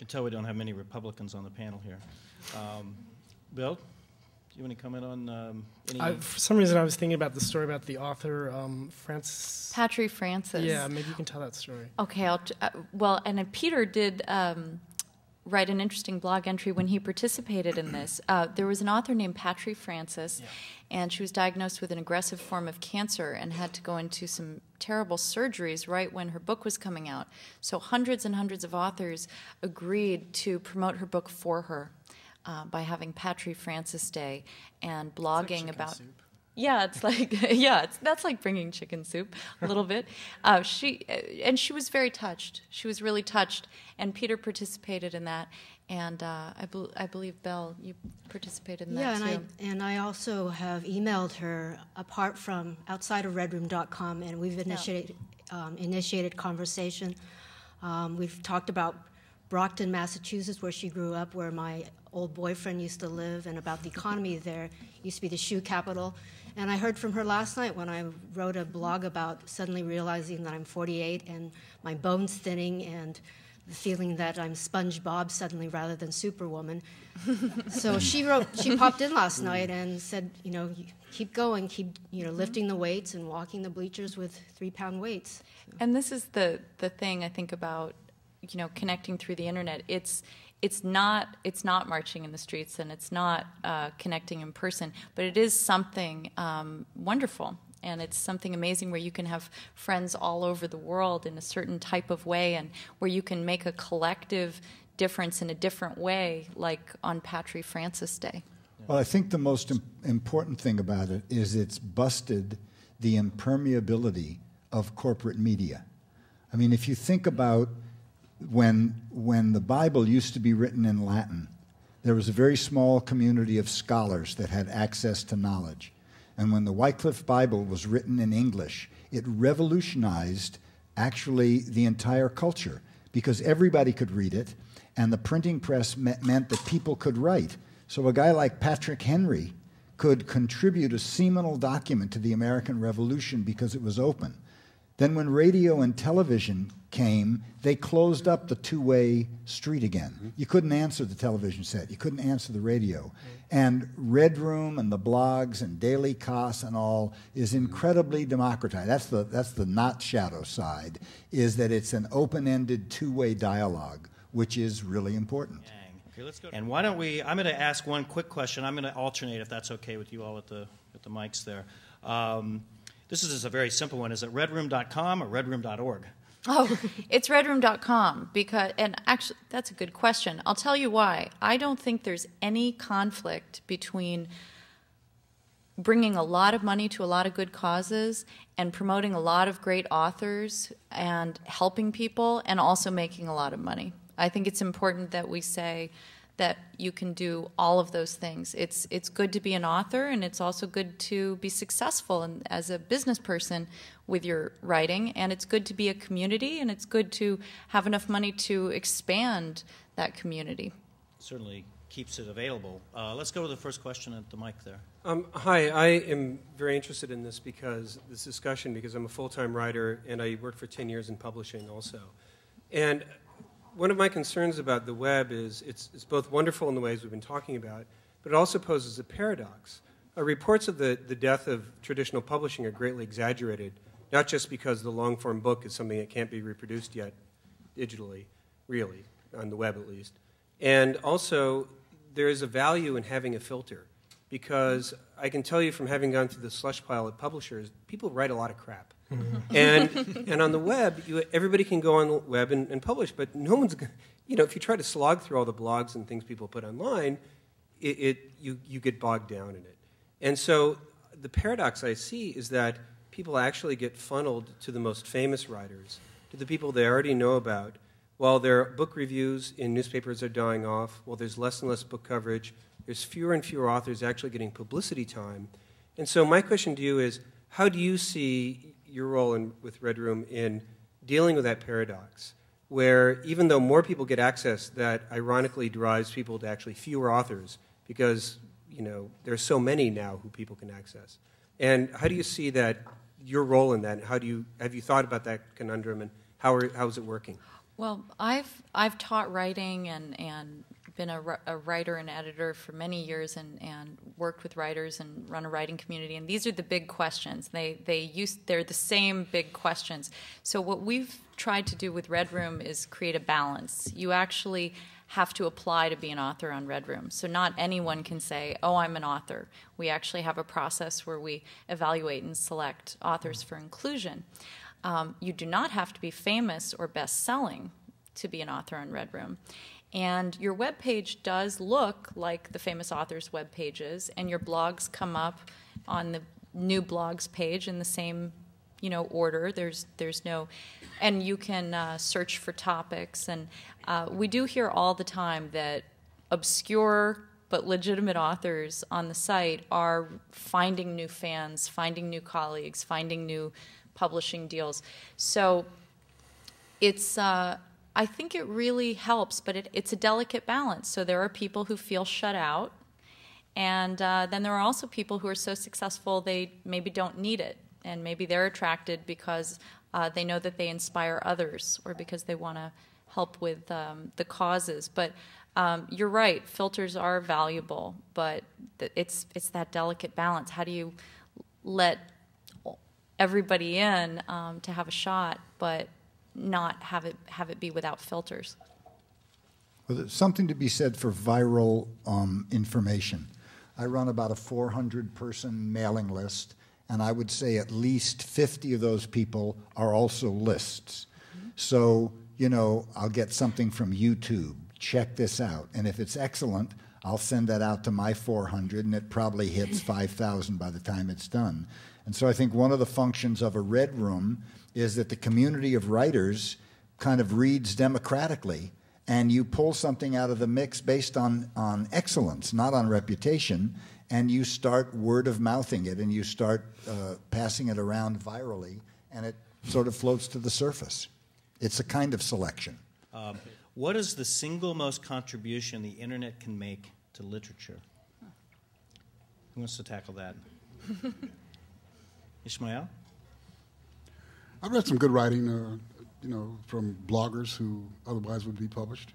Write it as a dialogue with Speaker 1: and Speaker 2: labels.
Speaker 1: can tell we don't have many Republicans on the panel here. Bill, do you want to comment on any?
Speaker 2: For some reason, I was thinking about the story about the author, Francis.
Speaker 3: Patry Francis.
Speaker 2: Yeah, maybe you can tell that story.
Speaker 3: Okay, well, and Peter did write an interesting blog entry when he participated in this. There was an author named Patry Francis, and she was diagnosed with an aggressive form of cancer and had to go into some terrible surgeries right when her book was coming out. So hundreds and hundreds of authors agreed to promote her book for her by having Patry Francis Day and blogging about... Soup. Yeah, it's like that's like bringing chicken soup a little bit. She was very touched. She was really touched, and Peter participated in that. And I believe Belle, you participated in that too.
Speaker 4: Yeah, and I also have emailed her outside of redroomdotcom, and we've initiated conversation. We've talked about Brockton, Massachusetts, where she grew up, where my old boyfriend used to live, and about the economy there. It used to be the shoe capital. And I heard from her last night when I wrote a blog about suddenly realizing that I'm 48 and my bones thinning and the feeling that I'm SpongeBob suddenly rather than Superwoman. So she popped in last night and said, keep going, keep lifting the weights and walking the bleachers with 3-pound weights.
Speaker 3: And this is the thing I think about, connecting through the internet. It's not marching in the streets, and it's not connecting in person, but it is something wonderful, and it's something amazing where you can have friends all over the world in a certain type of way, and where you can make a collective difference in a different way, like on Patry Francis Day.
Speaker 5: Well, I think the most important thing about it is it's busted the impermeability of corporate media. I mean, if you think about when the Bible used to be written in Latin, there was a very small community of scholars that had access to knowledge. And when the Wycliffe Bible was written in English, it revolutionized actually the entire culture because everybody could read it, and the printing press meant that people could write. So a guy like Patrick Henry could contribute a seminal document to the American Revolution because it was open. Then when radio and television came, they closed up the two-way street again. Mm-hmm. You couldn't answer the television set. You couldn't answer the radio. Mm-hmm. And Red Room and the blogs and Daily Kos and all is incredibly democratized. That's the not shadow side, is that it's an open-ended two-way dialogue, which is really important.
Speaker 1: Okay, let's go. And why don't I'm going to ask one quick question. I'm going to alternate, if that's okay with you all at the mics there. This is just a very simple one. Is it redroom.com or redroom.org?
Speaker 3: Oh, it's redroom.com and actually, that's a good question. I'll tell you why. I don't think there's any conflict between bringing a lot of money to a lot of good causes and promoting a lot of great authors and helping people and also making a lot of money. I think it's important that we say that you can do all of those things. It's good to be an author, and it's also good to be successful as a business person with your writing, and it's good to be a community, and it's good to have enough money to expand that community.
Speaker 1: Certainly keeps it available. Let's go to the first question at the mic there.
Speaker 6: Hi, I am very interested in this discussion because I'm a full-time writer, and I worked for 10 years in publishing also. And one of my concerns about the web is it's both wonderful in the ways we've been talking about, but it also poses a paradox. Reports of the death of traditional publishing are greatly exaggerated, not just because the long-form book is something that can't be reproduced yet digitally, really, on the web at least. And also, there is a value in having a filter, because I can tell you from having gone through the slush pile at publishers, people write a lot of crap. And on the web, everybody can go on the web and publish, but no one's going to, if you try to slog through all the blogs and things people put online, you get bogged down in it. And so the paradox I see is that people actually get funneled to the most famous writers, to the people they already know about, while their book reviews in newspapers are dying off, while there's less and less book coverage, there's fewer and fewer authors actually getting publicity time. And so my question to you is, how do you see your role with Red Room in dealing with that paradox, where even though more people get access, that ironically drives people to actually fewer authors because there's so many now who people can access? And how do you see that, your role in that? Have you thought about that conundrum, and how is it working?
Speaker 3: Well, I've taught writing and been a writer and editor for many years and worked with writers and run a writing community, and these are the big questions. They're the same big questions. So what we've tried to do with Red Room is create a balance. You actually have to apply to be an author on Red Room. So not anyone can say, oh, I'm an author. We actually have a process where we evaluate and select authors for inclusion. You do not have to be famous or best-selling to be an author on Red Room. And your web page does look like the famous authors' web pages, and your blogs come up on the new blogs page in the same, order. There's no, and you can search for topics. And we do hear all the time that obscure but legitimate authors on the site are finding new fans, finding new colleagues, finding new publishing deals. So it's I think it really helps, but it's a delicate balance. So there are people who feel shut out, and then there are also people who are so successful they maybe don't need it, and maybe they're attracted because they know that they inspire others or because they want to help with the causes. But you're right, filters are valuable, but it's that delicate balance. How do you let everybody in to have a shot, but not have it be without filters?
Speaker 5: Well, there's something to be said for viral information. I run about a 400-person mailing list, and I would say at least 50 of those people are also lists. Mm-hmm. So, I'll get something from YouTube. Check this out. And if it's excellent, I'll send that out to my 400, and it probably hits 5,000 by the time it's done. And so I think one of the functions of a Red Room is that the community of writers kind of reads democratically, and you pull something out of the mix based on excellence, not on reputation, and you start word-of-mouthing it, and you start passing it around virally, and it sort of floats to the surface. It's a kind of selection.
Speaker 1: What is the single most contribution the Internet can make to literature? Who wants to tackle that? Ishmael?
Speaker 7: I've read some good writing, from bloggers who otherwise would be published.